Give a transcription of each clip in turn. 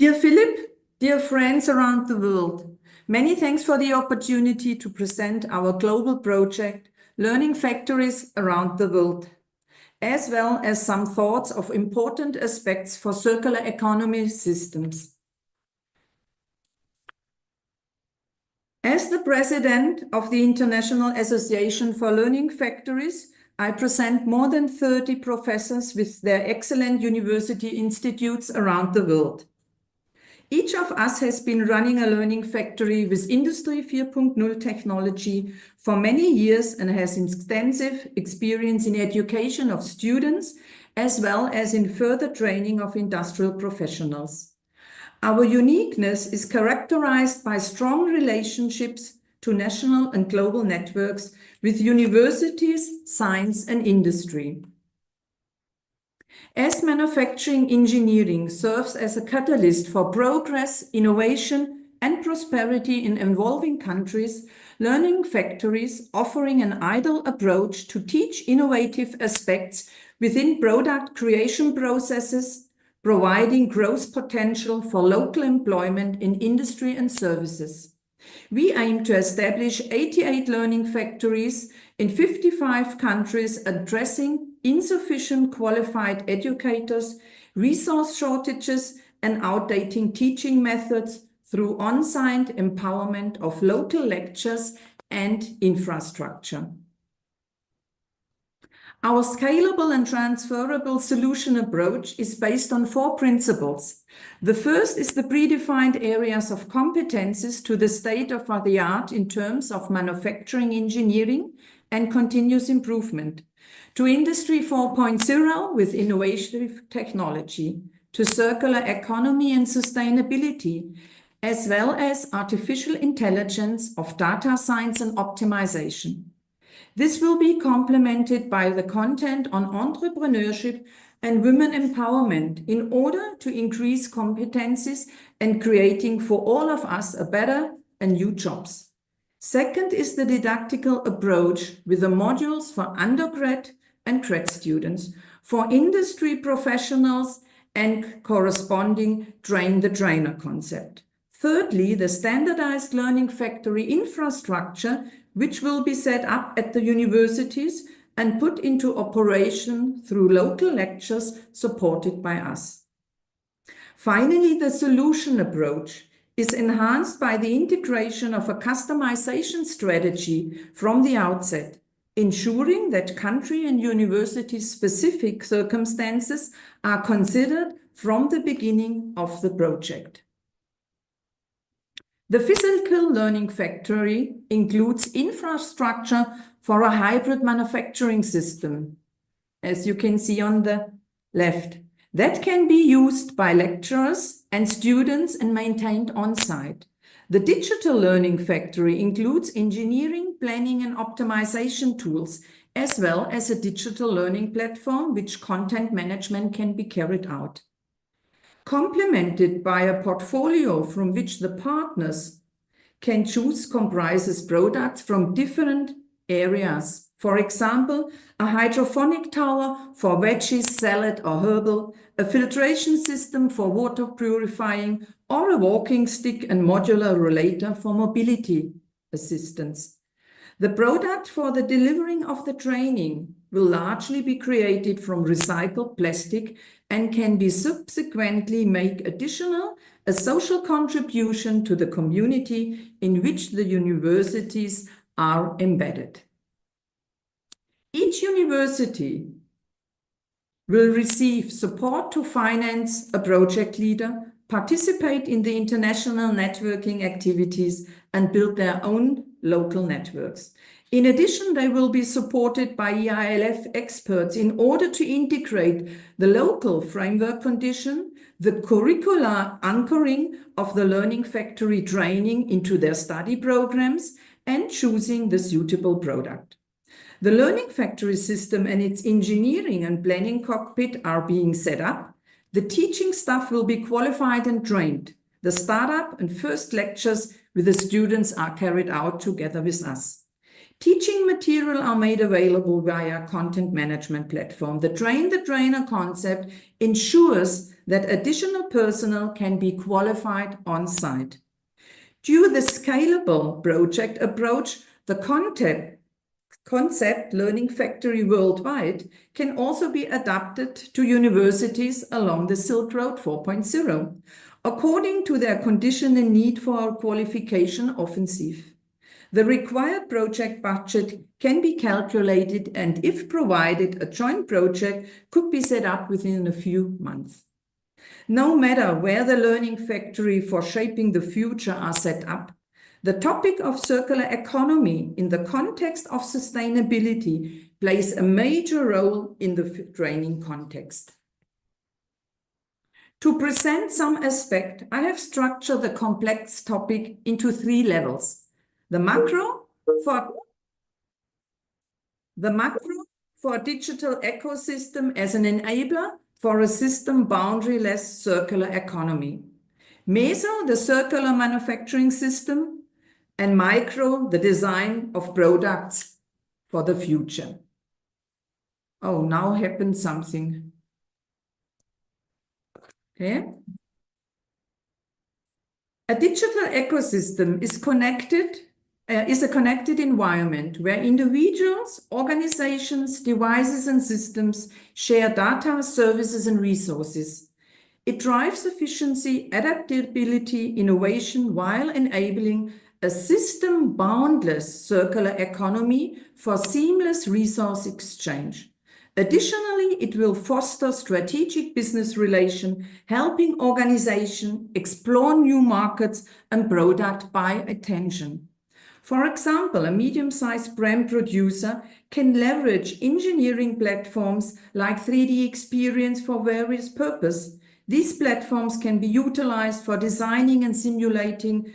Dear Philip, dear friends around the world, many thanks for the opportunity to present our global project, Learning Factories Around the World, as well as some thoughts of important aspects for circular economy systems. As the president of the International Association for Learning Factories, I present more than 30 professors with their excellent university institutes around the world. Each of us has been running a learning factory with Industry 4.0 technology for many years and has extensive experience in education of students as well as in further training of industrial professionals. Our uniqueness is characterized by strong relationships to national and global networks with universities, science and industry. As manufacturing engineering serves as a catalyst for progress, innovation and prosperity in evolving countries, learning factories offering an ideal approach to teach innovative aspects within product creation processes, providing growth potential for local employment in industry and services. We aim to establish 88 learning factories in 55 countries addressing insufficient qualified educators, resource shortages, and outdated teaching methods through on-site empowerment of local lectures and infrastructure. Our scalable and transferable solution approach is based on 4 principles. The first is the predefined areas of competences to the state of the art in terms of manufacturing engineering and continuous improvement, to Industry 4.0 with innovative technology, to circular economy and sustainability, as well as artificial intelligence of data science and optimization. This will be complemented by the content on entrepreneurship and women empowerment in order to increase competencies and creating for all of us a better and new jobs. Second is the didactical approach with the modules for undergrad and grad students, for industry professionals and corresponding train-the-trainer concept. Thirdly, the standardized learning factory infrastructure, which will be set up at the universities and put into operation through local lectures supported by us. Finally, the solution approach is enhanced by the integration of a customization strategy from the outset, ensuring that country and university-specific circumstances are considered from the beginning of the project. The physical learning factory includes infrastructure for a hybrid manufacturing system, as you can see on the left, that can be used by lecturers and students and maintained on-site. The digital learning factory includes engineering, planning and optimization tools, as well as a digital learning platform which content management can be carried out. Complemented by a portfolio from which the partners can choose comprises products from different areas. For example, a hydroponic tower for veggies, salad or herbal, a filtration system for water purifying, or a walking stick and modular rollator for mobility assistance. The product for the delivering of the training will largely be created from recycled plastic and can be subsequently make additional a social contribution to the community in which the universities are embedded. Each university will receive support to finance a project leader, participate in the international networking activities, and build their own local networks. In addition, they will be supported by IALF experts in order to integrate the local framework condition, the curricular anchoring of the learning factory training into their study programs, and choosing the suitable product. The learning factory system and its engineering and planning cockpit are being set up. The teaching staff will be qualified and trained. The startup and first lectures with the students are carried out together with us. Teaching material are made available via content management platform. The train-the-trainer concept ensures that additional personnel can be qualified on site. Due to the scalable project approach, the concept Learning Factory worldwide can also be adapted to universities along the Silk Road 4.0, according to their condition and need for a qualification offensive. The required project budget can be calculated, and if provided, a joint project could be set up within a few months. No matter where the Learning Factory for shaping the future are set up, the topic of circular economy in the context of sustainability plays a major role in the training context. To present some aspect, I have structured the complex topic into 3 levels. The macro for a digital ecosystem as an enabler for a system boundaryless circular economy. Meso, the circular manufacturing system, and micro, the design of products for the future. Oh, now happened something. Okay. A digital ecosystem is a connected environment where individuals, organizations, devices, and systems share data, services, and resources. It drives efficiency, adaptability, innovation, while enabling a system boundless circular economy for seamless resource exchange. Additionally, it will foster strategic business relations, helping organizations explore new markets and product buy attention. For example, a medium-sized brand producer can leverage engineering platforms like 3D Experience for various purposes. These platforms can be utilized for designing and simulating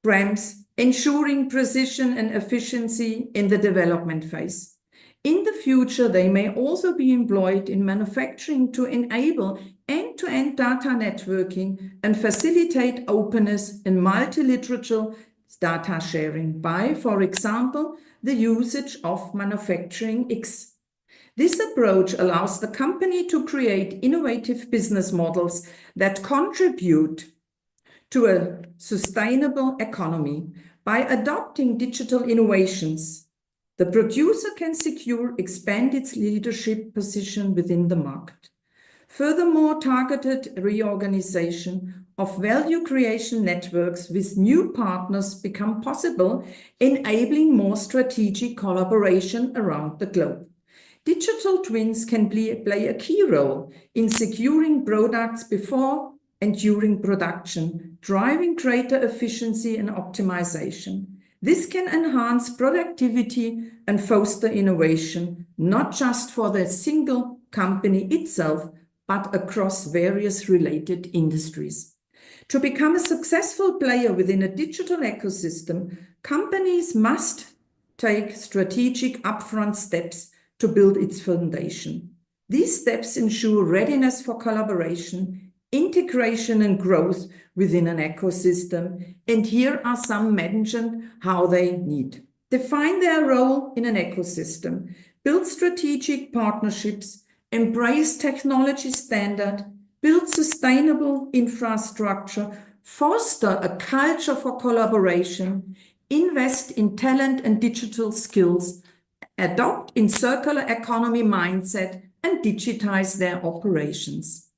brands, ensuring precision and efficiency in the development phase. In the future, they may also be employed in manufacturing to enable end-to-end data networking and facilitate openness and multilateral data sharing by, for example, the usage of Manufacturing X. This approach allows the company to create innovative business models that contribute to a sustainable economy. By adopting digital innovations, the producer can expand its leadership position within the market. Furthermore, targeted reorganization of value creation networks with new partners become possible, enabling more strategic collaboration around the globe. Digital twins can play a key role in securing products before and during production, driving greater efficiency and optimization. This can enhance productivity and foster innovation, not just for the single company itself, but across various related industries. To become a successful player within a digital ecosystem, companies must take strategic upfront steps to build its foundation. These steps ensure readiness for collaboration, integration, and growth within an ecosystem. And here are some mentioned how they need. Define their role in an ecosystem, build strategic partnerships, embrace technology standard, build sustainable infrastructure, foster a culture for collaboration, invest in talent and digital skills, adopt in circular economy mindset, and digitize their operations.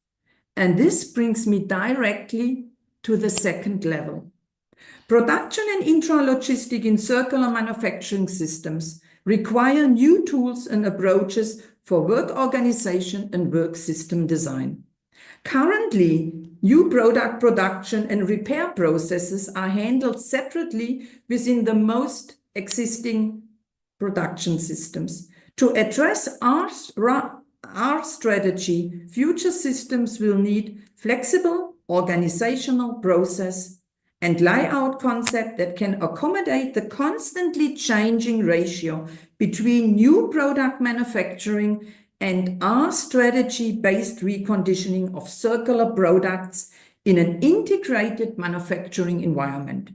And this brings me directly to the second level. Production and intralogistic in circular manufacturing systems require new tools and approaches for work organization and work system design. Currently, new product production and repair processes are handled separately within the most existing production systems. To address our strategy, future systems will need flexible organizational process and layout concept that can accommodate the constantly changing ratio between new product manufacturing and our strategy-based reconditioning of circular products in an integrated manufacturing environment.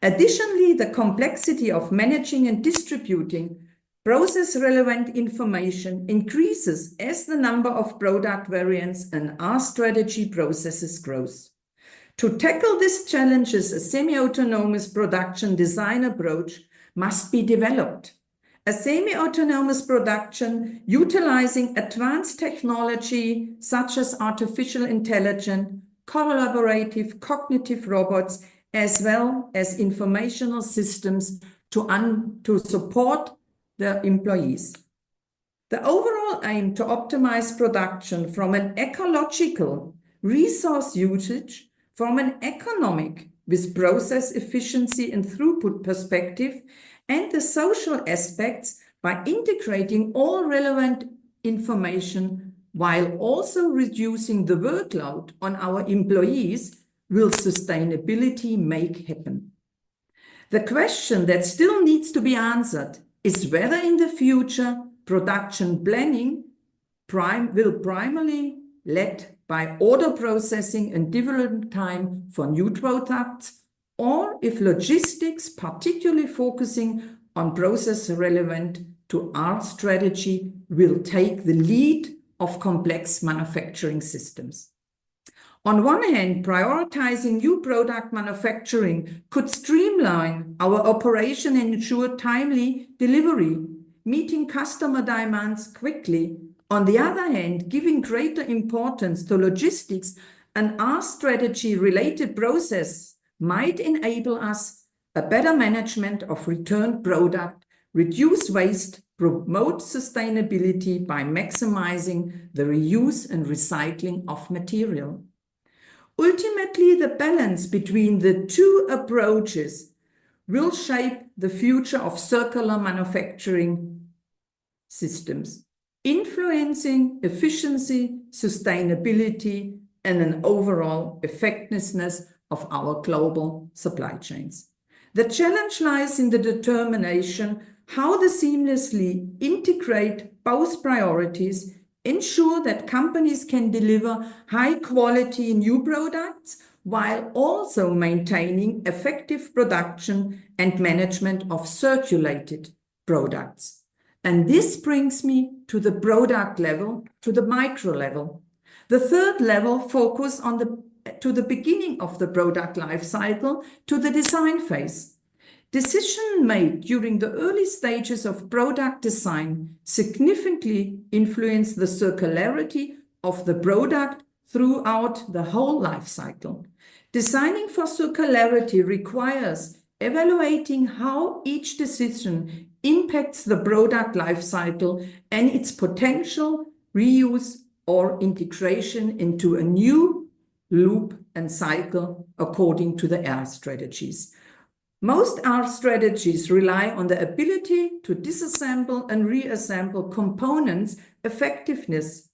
Additionally, the complexity of managing and distributing process-relevant information increases as the number of product variants and R strategy processes grows. To tackle these challenges, a semi-autonomous production design approach must be developed. A semi-autonomous production utilizing advanced technology such as artificial intelligence, collaborative cognitive robots, as well as informational systems to support the employees. The overall aim to optimize production from an ecological resource usage, from an economic with process efficiency and throughput perspective, and the social aspects by integrating all relevant information while also reducing the workload on our employees, will sustainability make happen? The question that still needs to be answered is whether in the future production planning will primarily led by order processing and development time for new products, or if logistics, particularly focusing on process relevant to our strategy, will take the lead of complex manufacturing systems. On one hand, prioritizing new product manufacturing could streamline our operation and ensure timely delivery, meeting customer demands quickly. On the other hand, giving greater importance to logistics and our strategy-related process might enable us a better management of returned product, reduce waste, promote sustainability by maximizing the reuse and recycling of material. Ultimately, the balance between the two approaches will shape the future of circular manufacturing systems, influencing efficiency, sustainability, and an overall effectiveness of our global supply chains. The challenge lies in the determination how to seamlessly integrate both priorities, ensure that companies can deliver high-quality new products while also maintaining effective production and management of circulated products. And this brings me to the product level, to the micro level. The third level focuses on the beginning of the product life cycle, to the design phase. Decisions made during the early stages of product design significantly influence the circularity of the product throughout the whole life cycle. Designing for circularity requires evaluating how each decision impacts the product life cycle and its potential reuse or integration into a new loop and cycle according to the R strategies. Most R strategies rely on the ability to disassemble and reassemble components effectiveness.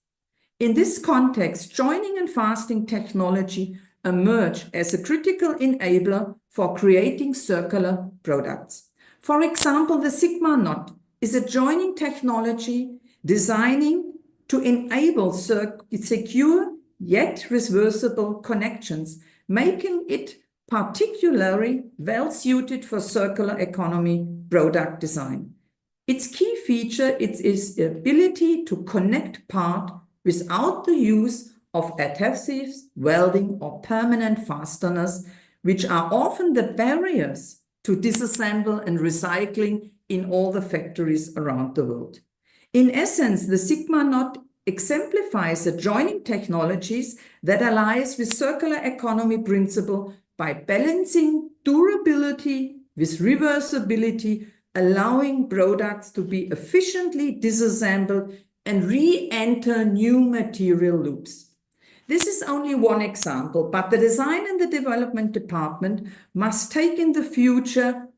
In this context, joining and fastening technology emerge as a critical enabler for creating circular products. For example, the Sigma knot is a joining technology designing to enable secure yet reversible connections, making it particularly well suited for circular economy product design. Its key feature is the ability to connect parts without the use of adhesives, welding, or permanent fasteners, which are often the barriers to disassemble and recycling in all the factories around the world. In essence, the Sigma knot exemplifies the joining technologies that aligns with circular economy principle by balancing durability with reversibility, allowing products to be efficiently disassembled and re-enter new material loops. This is only one example, but the design and the development department must take in the future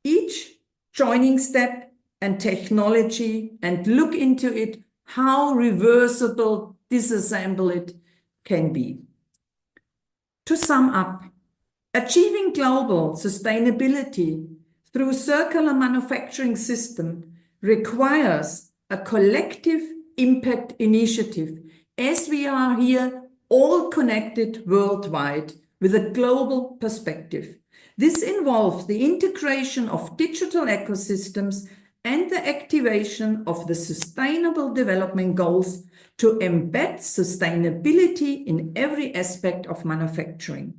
each joining step and technology and look into it, how reversible disassemble it can be. To sum up, achieving global sustainability through circular manufacturing system requires a collective impact initiative, as we are here all connected worldwide with a global perspective. This involves the integration of digital ecosystems and the activation of the Sustainable Development Goals to embed sustainability in every aspect of manufacturing.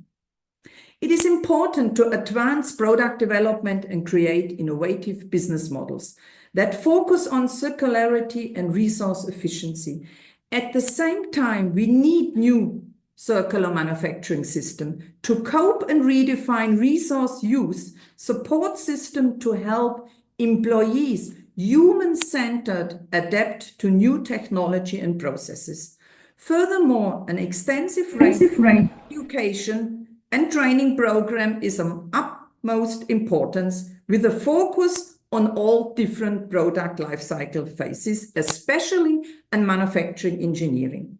It is important to advance product development and create innovative business models that focus on circularity and resource efficiency. At the same time, we need new circular manufacturing system to cope and redefine resource use, support system to help employees human-centered adapt to new technology and processes. Furthermore, an extensive range of education and training program is of utmost importance with a focus on all different product lifecycle phases, especially in manufacturing engineering.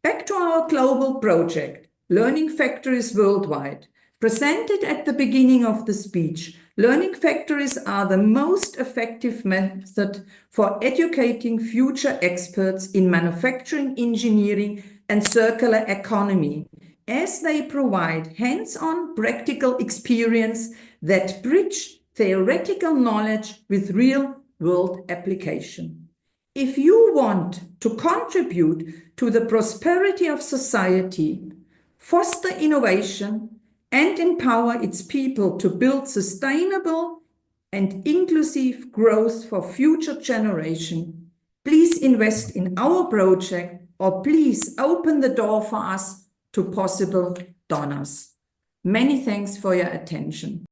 Back to our global project, Learning Factories Worldwide. Presented at the beginning of the speech, learning factories are the most effective method for educating future experts in manufacturing, engineering, and circular economy, as they provide hands-on practical experience that bridge theoretical knowledge with real-world application. If you want to contribute to the prosperity of society, foster innovation, and empower its people to build sustainable and inclusive growth for future generations, please invest in our project or please open the door for us to possible donors. Many thanks for your attention.